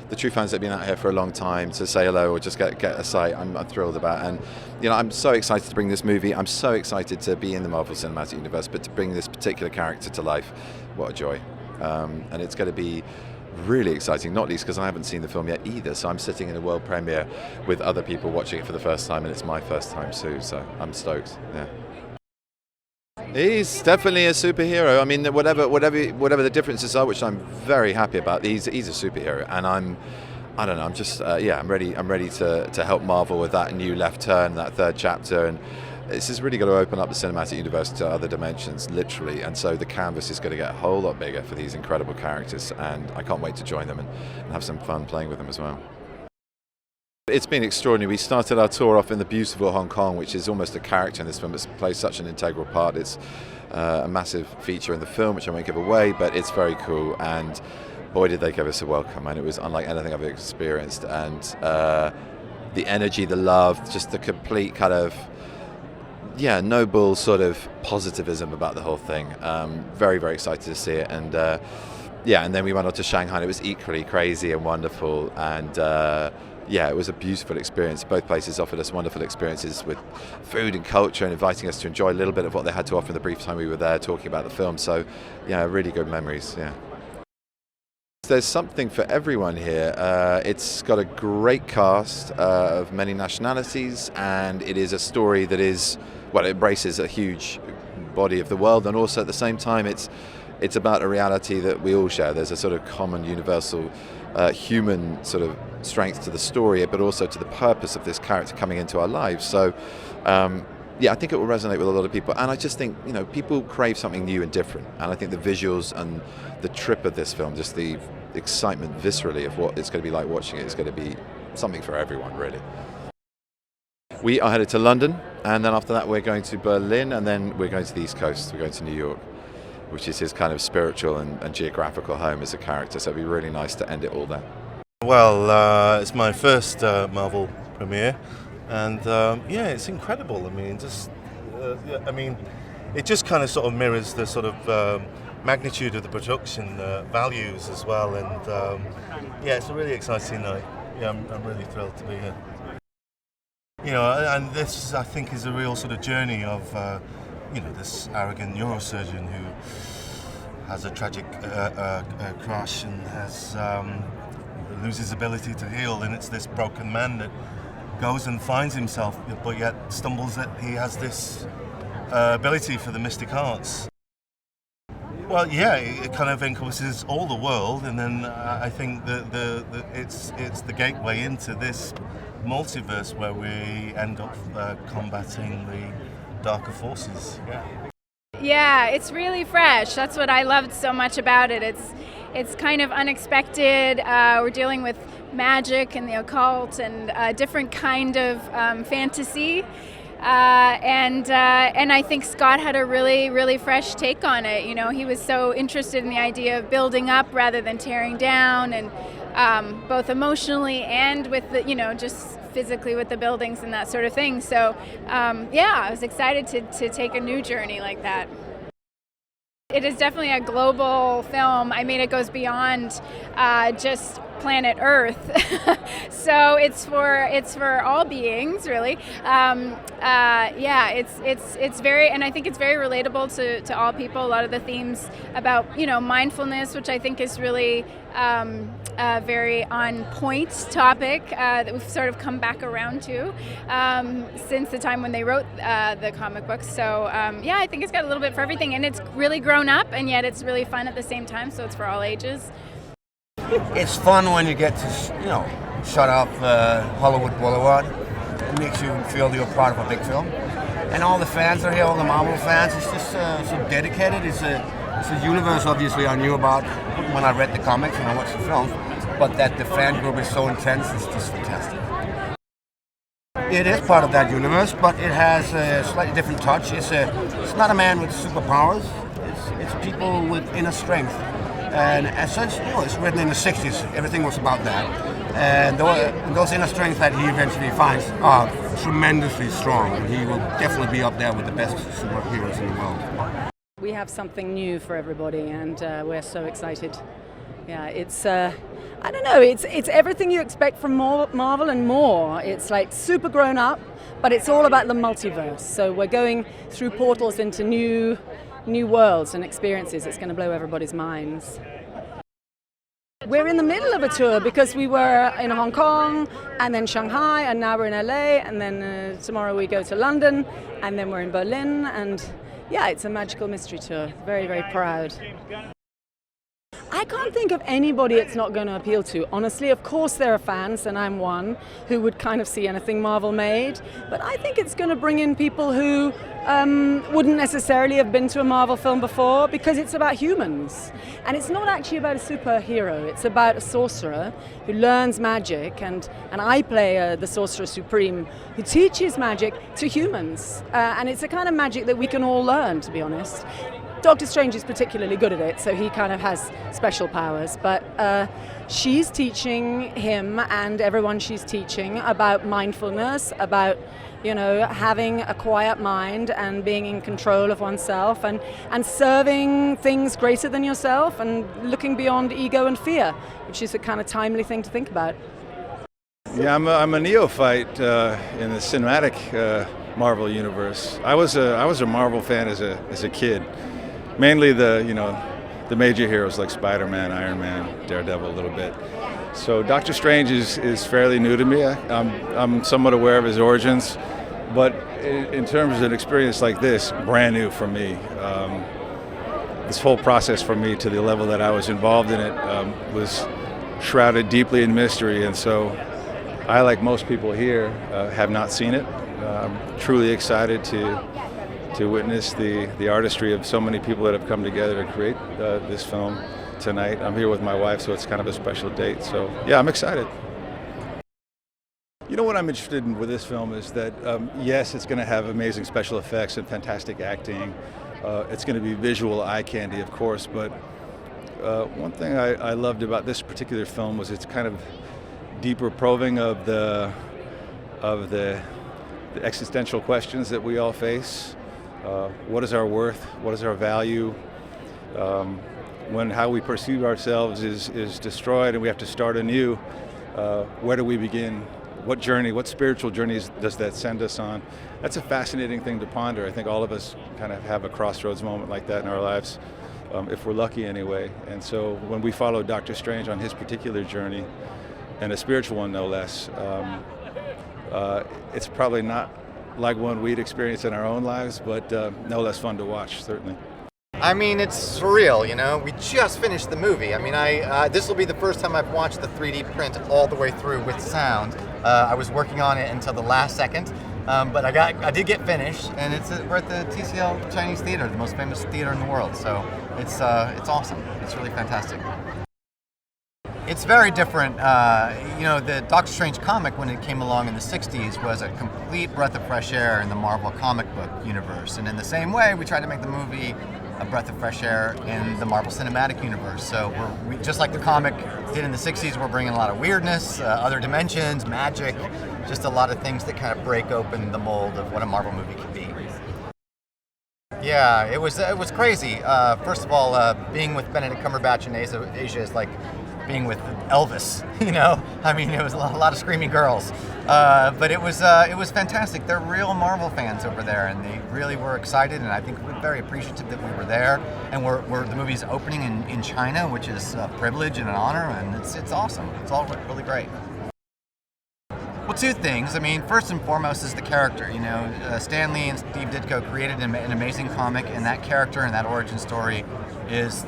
the true fans that have been out here for a long time to say hello or just get a sight, I'm thrilled about. And I'm so excited to bring this movie. I'm so excited to be in the Marvel Cinematic Universe, but to bring this particular character to life, what a joy. And it's going to be really exciting, not least because I haven't seen the film yet either, so I'm sitting in a world premiere with other people watching it for the first time, and it's my first time too, so I'm stoked. Yeah. He's definitely a superhero. I mean, whatever the differences are, which I'm very happy about, he's a superhero, and I'm ready to help Marvel with that new left turn, that third chapter, and this is really going to open up the cinematic universe to other dimensions, literally, and so the canvas is going to get a whole lot bigger for these incredible characters, and I can't wait to join them and have some fun playing with them as well. It's been extraordinary. We started our tour off in the beautiful Hong Kong, which is almost a character in this film. It plays such an integral part. It's a massive feature in the film, which I won't give away, but it's very cool, and boy did they give us a welcome, and it was unlike anything I've experienced, and the energy, the love, just the complete kind of noble sort of positivism about the whole thing. Very, very excited to see it, and and then we went on to Shanghai, and it was equally crazy and wonderful, and it was a beautiful experience. Both places offered us wonderful experiences with food and culture and inviting us to enjoy a little bit of what they had to offer in the brief time we were there talking about the film. So, really good memories, There's something for everyone here. It's got a great cast of many nationalities, and it is a story that it embraces a huge body of the world, and also at the same time it's about a reality that we all share. There's a sort of common universal human sort of strength to the story, but also to the purpose of this character coming into our lives. So I think it will resonate with a lot of people, and I just think people crave something new and different, and I think the visuals and the trip of this film, just the excitement viscerally of what it's going to be like watching it, is going to be something for everyone, really. We are headed to London, and then after that we're going to Berlin, and then we're going to the East Coast. We're going to New York, which is his kind of spiritual and geographical home as a character, so it'd be really nice to end it all there. Well, it's my first Marvel premiere, and it's incredible. It just kind of sort of mirrors the sort of magnitude of the production values as well, and it's a really exciting night. I'm really thrilled to be here. And this, I think, is a real sort of journey of this arrogant neurosurgeon who has a tragic crash and loses ability to heal, and it's this broken man that goes and finds himself, but yet stumbles that he has this ability for the mystic arts. Well, it kind of encompasses all the world, and then I think that it's the gateway into this multiverse where we end up combating the darker forces. Yeah, it's really fresh. That's what I loved so much about it. It's kind of unexpected. We're dealing with magic and the occult and a different kind of fantasy. And I think Scott had a really, really fresh take on it. He was so interested in the idea of building up rather than tearing down, and both emotionally and with the, just physically with the buildings and that sort of thing. So, I was excited to take a new journey like that. It is definitely a global film. I mean, it goes beyond just planet Earth. So it's for all beings, really. It's very, and I think it's very relatable to all people. A lot of the themes about mindfulness, which I think is really a very on point topic that we've sort of come back around to since the time when they wrote the comic books. So I think it's got a little bit for everything, and it's really grown up, and yet it's really fun at the same time. So it's for all ages. It's fun when you get to, shut off Hollywood Boulevard. It makes you feel you're part of a big film. And all the fans are here, all the Marvel fans. It's just so dedicated. It's a universe, obviously, I knew about when I read the comics and I watched the films. But that the fan group is so intense is just fantastic. It is part of that universe, but it has a slightly different touch. It's not a man with superpowers. It's people with inner strength. And as such, it's written in the 60s. Everything was about that. And those inner strengths that he eventually finds are tremendously strong. And he will definitely be up there with the best superheroes in the world. We have something new for everybody, and we're so excited. Yeah, it's I don't know, it's everything you expect from Marvel and more. It's like super grown up, but it's all about the multiverse. So we're going through portals into new worlds and experiences. It's going to blow everybody's minds. We're in the middle of a tour because we were in Hong Kong and then Shanghai and now we're in LA and then tomorrow we go to London and then we're in Berlin, and yeah, it's a magical mystery tour. Very, very proud. I can't think of anybody it's not going to appeal to. Honestly, of course there are fans, and I'm one, who would kind of see anything Marvel made. But I think it's going to bring in people who wouldn't necessarily have been to a Marvel film before, because it's about humans. And it's not actually about a superhero. It's about a sorcerer who learns magic, and I play the Sorcerer Supreme who teaches magic to humans. And it's a kind of magic that we can all learn, to be honest. Doctor Strange is particularly good at it, so he kind of has special powers, but she's teaching him and everyone she's teaching about mindfulness, about, you know, having a quiet mind and being in control of oneself and serving things greater than yourself and looking beyond ego and fear, which is a kind of timely thing to think about. Yeah, I'm a neophyte in the cinematic Marvel universe. I was a Marvel fan as a kid. Mainly the major heroes like Spider-Man, Iron Man, Daredevil a little bit. So Doctor Strange is fairly new to me. I'm somewhat aware of his origins, but in terms of an experience like this, brand new for me. This whole process for me, to the level that I was involved in it, was shrouded deeply in mystery, and so I, like most people here, have not seen it. I'm truly excited to witness the artistry of so many people that have come together to create this film tonight. I'm here with my wife, so it's kind of a special date. So yeah, I'm excited. You know what I'm interested in with this film is that, yes, it's going to have amazing special effects and fantastic acting. It's going to be visual eye candy, of course, but one thing I loved about this particular film was its kind of deeper probing of the existential questions that we all face. What is our worth? What is our value? When how we perceive ourselves is destroyed and we have to start anew, where do we begin? What journey, what spiritual journeys does that send us on? That's a fascinating thing to ponder. I think all of us kind of have a crossroads moment like that in our lives, if we're lucky anyway. And so when we follow Doctor Strange on his particular journey, and a spiritual one no less, it's probably not like one we'd experience in our own lives, but no less fun to watch, certainly. I mean, it's surreal, you know? We just finished the movie. I mean, this will be the first time I've watched the 3D print all the way through with sound. I was working on it until the last second, but I did get finished, and we're at the TCL Chinese Theater, the most famous theater in the world, so it's awesome. It's really fantastic. It's very different. You know, the Doctor Strange comic, when it came along in the 60s, was a complete breath of fresh air in the Marvel comic book universe. And in the same way, we tried to make the movie a breath of fresh air in the Marvel Cinematic Universe. So we just like the comic did in the 60s, we're bringing a lot of weirdness, other dimensions, magic, just a lot of things that kind of break open the mold of what a Marvel movie can be. Yeah, it was crazy. First of all, being with Benedict Cumberbatch in Asia is like being with Elvis, you know? I mean, it was a lot of screaming girls. But it was fantastic. They're real Marvel fans over there, and they really were excited, and I think we're very appreciative that we were there. And the movie's opening in China, which is a privilege and an honor, and it's awesome. It's all really great. Well, two things. I mean, first and foremost is the character. You know, Stan Lee and Steve Ditko created an amazing comic, and that character and that origin story is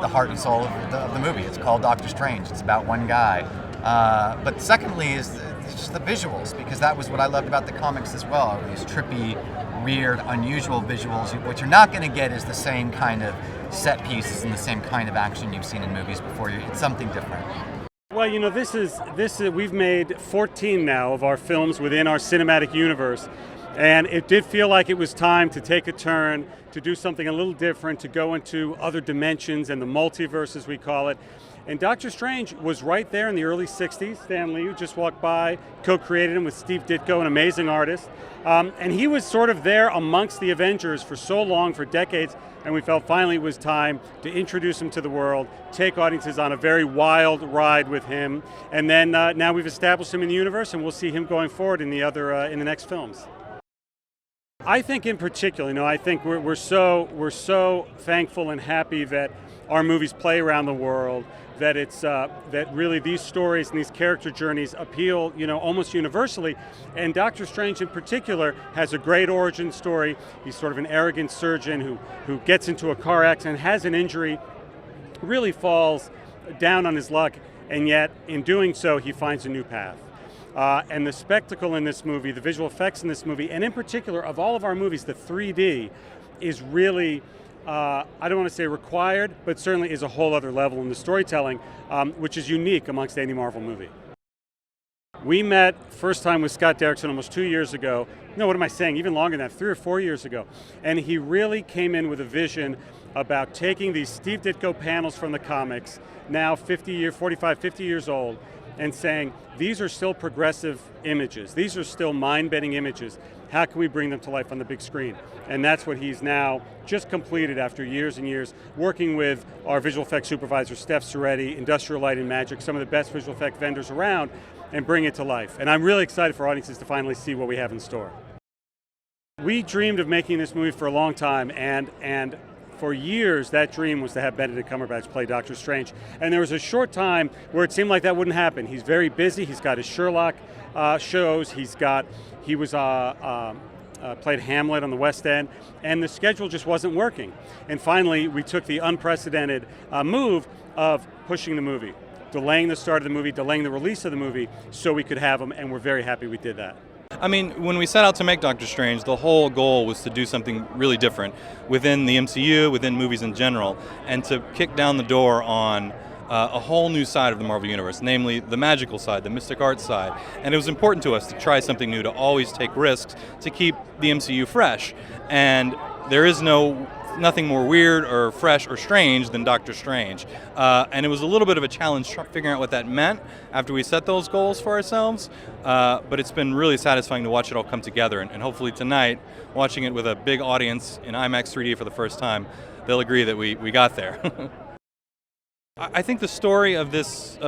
the heart and soul of the movie. It's called Doctor Strange. It's about one guy. But secondly is just the visuals, because that was what I loved about the comics as well. These trippy, weird, unusual visuals. What you're not going to get is the same kind of set pieces and the same kind of action you've seen in movies before. It's something different. Well, you know, we've made 14 now of our films within our cinematic universe, and it did feel like it was time to take a turn, to do something a little different, to go into other dimensions and the multiverse, as we call it. And Doctor Strange was right there in the early 60s. Stan Lee, who just walked by, co-created him with Steve Ditko, an amazing artist. And he was sort of there amongst the Avengers for so long, for decades, and we felt finally it was time to introduce him to the world, take audiences on a very wild ride with him, and then now we've established him in the universe, and we'll see him going forward in the next films. I think in particular, I think we're so thankful and happy that our movies play around the world, that it's that really these stories and these character journeys appeal, almost universally. And Doctor Strange in particular has a great origin story. He's sort of an arrogant surgeon who gets into a car accident, has an injury, really falls down on his luck, and yet in doing so he finds a new path. And the spectacle in this movie, the visual effects in this movie, and in particular of all of our movies, the 3D is really, I don't want to say required, but certainly is a whole other level in the storytelling, which is unique amongst any Marvel movie. We met first time with Scott Derrickson almost 2 years ago. No, what am I saying? Even longer than that, 3 or 4 years ago. And he really came in with a vision about taking these Steve Ditko panels from the comics, now 45, 50 years old, and saying, these are still progressive images. These are still mind-bending images. How can we bring them to life on the big screen? And that's what he's now just completed after years and years, working with our visual effects supervisor, Steph Soretti, Industrial Light and Magic, some of the best visual effect vendors around, and bring it to life. And I'm really excited for audiences to finally see what we have in store. We dreamed of making this movie for a long time, and for years, that dream was to have Benedict Cumberbatch play Doctor Strange. And there was a short time where it seemed like that wouldn't happen. He's very busy. He's got his Sherlock shows. He played Hamlet on the West End, and the schedule just wasn't working. And finally, we took the unprecedented move of pushing the movie, delaying the start of the movie, delaying the release of the movie, so we could have him, and we're very happy we did that. I mean, when we set out to make Doctor Strange, the whole goal was to do something really different within the MCU, within movies in general, and to kick down the door on a whole new side of the Marvel Universe, namely the magical side, the mystic art side. And it was important to us to try something new, to always take risks, to keep the MCU fresh. And there is nothing more weird or fresh or strange than Doctor Strange. And it was a little bit of a challenge figuring out what that meant after we set those goals for ourselves. But it's been really satisfying to watch it all come together. And hopefully tonight, watching it with a big audience in IMAX 3D for the first time, they'll agree that we got there. I think the story of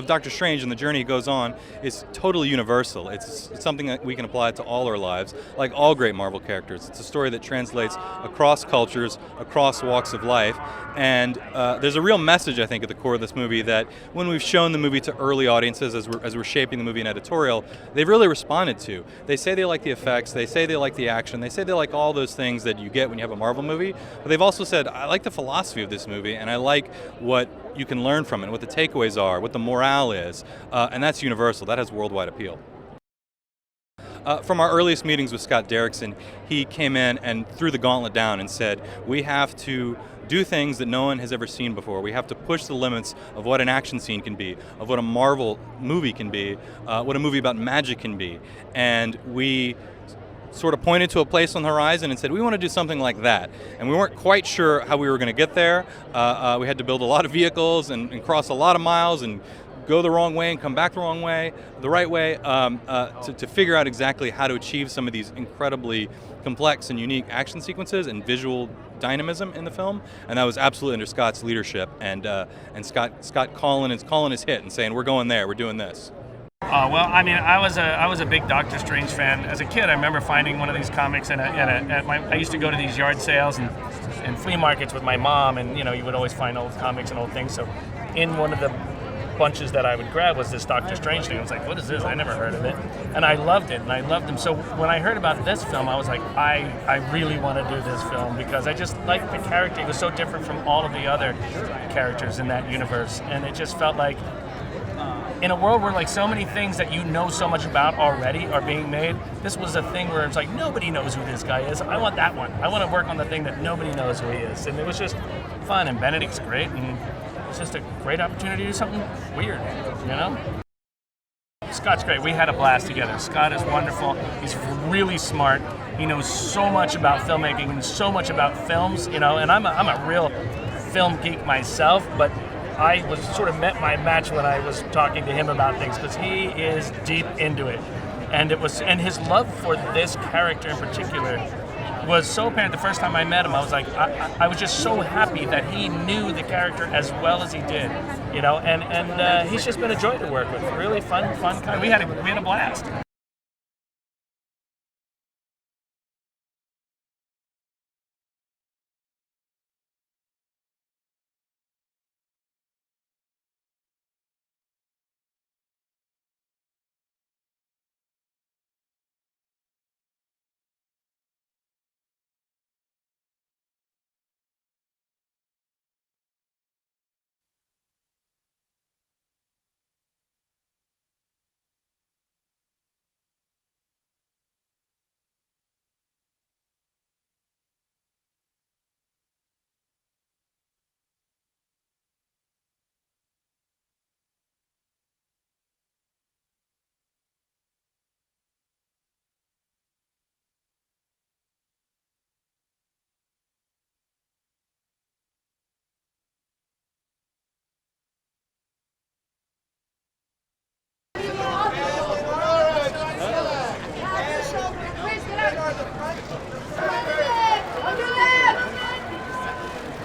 Doctor Strange and the journey it goes on is totally universal. It's something that we can apply to all our lives, like all great Marvel characters. It's a story that translates across cultures, across walks of life, and there's a real message, I think, at the core of this movie that when we've shown the movie to early audiences as we're shaping the movie in editorial, they've really responded to. They say they like the effects, they say they like the action, they say they like all those things that you get when you have a Marvel movie, but they've also said, I like the philosophy of this movie, and I like what you can learn from it, what the takeaways are, what the morale is, and that's universal. That has worldwide appeal. From our earliest meetings with Scott Derrickson, he came in and threw the gauntlet down and said, we have to do things that no one has ever seen before. We have to push the limits of what an action scene can be, of what a Marvel movie can be, what a movie about magic can be. And we sort of pointed to a place on the horizon and said, we want to do something like that. And we weren't quite sure how we were going to get there. We had to build a lot of vehicles and cross a lot of miles and go the wrong way and come back the right way, to figure out exactly how to achieve some of these incredibly complex and unique action sequences and visual dynamism in the film. And that was absolutely under Scott's leadership. And Scott calling his hit and saying, we're going there, we're doing this. Well, I mean, I was a big Doctor Strange fan as a kid. I remember finding one of these comics I used to go to these yard sales and flea markets with my mom, and you would always find old comics and old things. So, in one of the bunches that I would grab was this Doctor Strange thing. I was like, what is this? I never heard of it, and I loved it, and I loved him. So when I heard about this film, I was like, I really want to do this film because I just liked the character. He was so different from all of the other characters in that universe, and it just felt like, in a world where like so many things that you know so much about already are being made, this was a thing where it's like nobody knows who this guy is. I want that one. I want to work on the thing that nobody knows who he is. And it was just fun, and Benedict's great, and it's just a great opportunity to do something weird, Scott's great. We had a blast together. Scott is wonderful. He's really smart. He knows so much about filmmaking and so much about films, and I'm a real film geek myself, but I was sort of met my match when I was talking to him about things, because he is deep into it, and his love for this character in particular was so apparent. The first time I met him, I was like, I was just so happy that he knew the character as well as he did, you know. And he's just been a joy to work with. Really fun guy. We had a blast.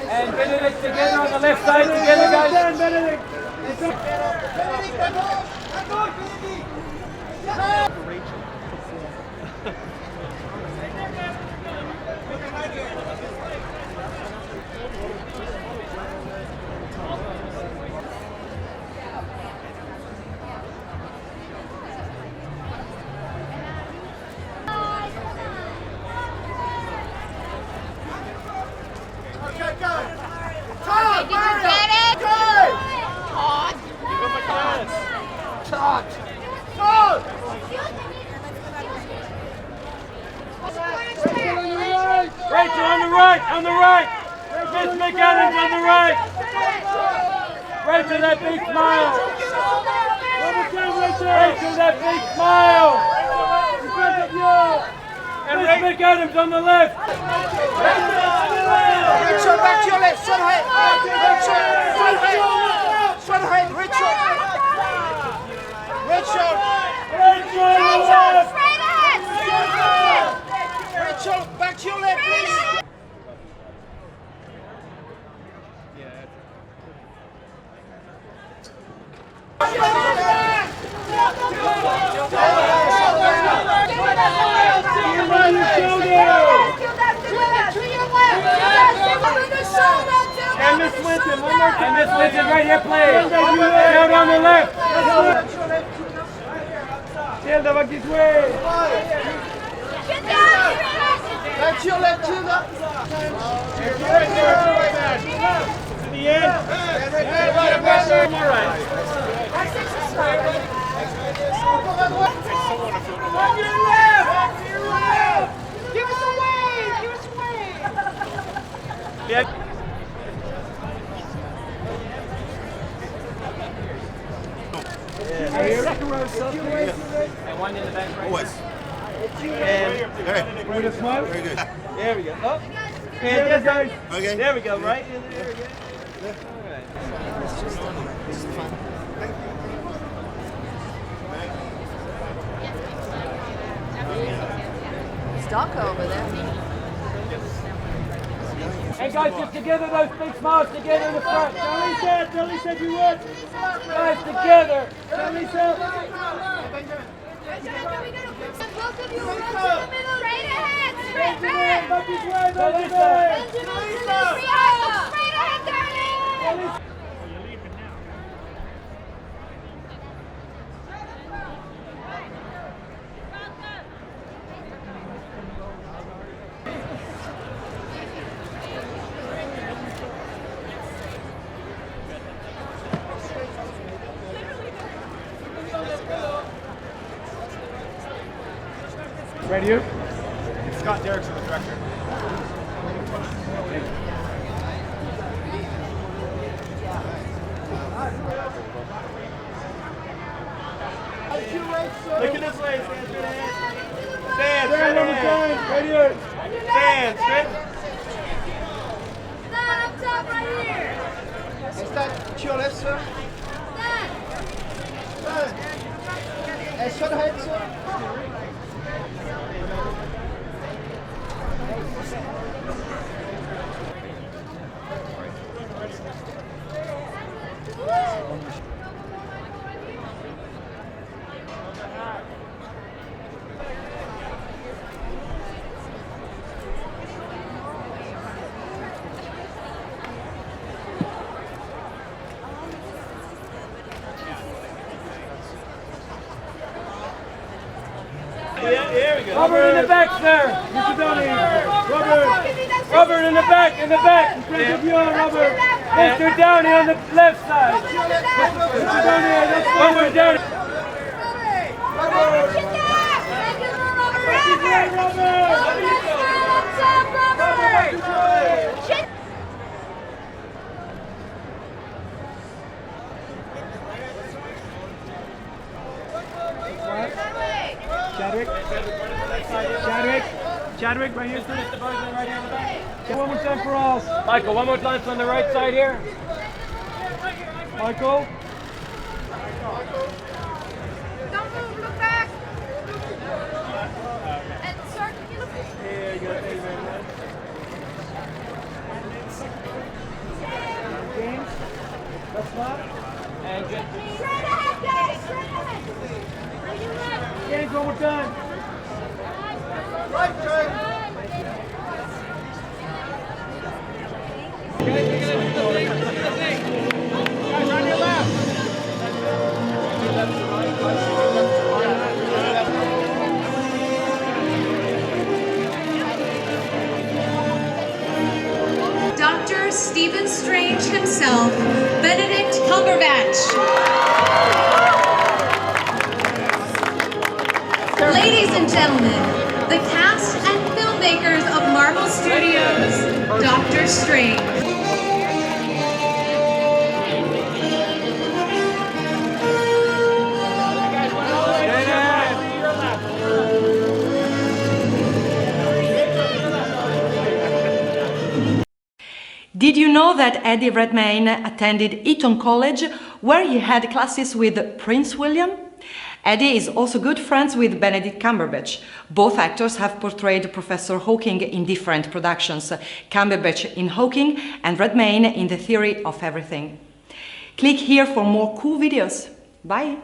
And Benedict together on the left side, together guys. Benedict! Rachel on the right! Miss McAdams on the right! Rachel, that big smile! Rachel, that big smile! And Miss McAdams on the left! Rachel, back to your left, straight ahead! Rachel, straight ahead, Rachel! Rachel! Rachel, straight ahead! Rachel, back to your left, please! And Miss Winton, one more time. And Miss Winton right here, please. Down on the left. Tilda, back this way. Back to your left, Tilda. To the end. All right. On your left! Give us a wave! Give us a wave! Yeah. Second row, and one in the back right. Always. And with a smile. Very good. There we go. Up. And yes, guys. Okay. There we go. Right in there. Again. All right. This is fun. Stock over there. Hey guys, get together, those big smiles together in the front. Charlie said you would. Guys, together. Charlie said. Straight ahead, straight back. Straight ahead, darling. Ready, you? Scott Derrickson, the director. Look at this way, stand straight ahead. Stand straight ahead. Right here. Stand straight. Stand up top right here. Is that to your left, sir? Straight ahead, sir. Robert in the back, sir. Mr. Donnie. Robert in the back, in the back. Robert. Mr. Downey on the left side. Mr. Downey, Robert Downey. Chadwick, right here, sir. Right here on the back. One more time for us. Michael, one more time on the right side here. Michael. Don't move, look back. And sir, can you look back? Yeah, you got it. James, that's not. And James. Straight ahead, guys, straight ahead. James, one more time. Right, James. Dr. Stephen Strange himself, Benedict Cumberbatch. Ladies and gentlemen, the cast and filmmakers of Marvel Studios, Doctor Strange. Did you know that Eddie Redmayne attended Eton College, where he had classes with Prince William? Eddie is also good friends with Benedict Cumberbatch. Both actors have portrayed Professor Hawking in different productions, Cumberbatch in Hawking and Redmayne in The Theory of Everything. Click here for more cool videos. Bye!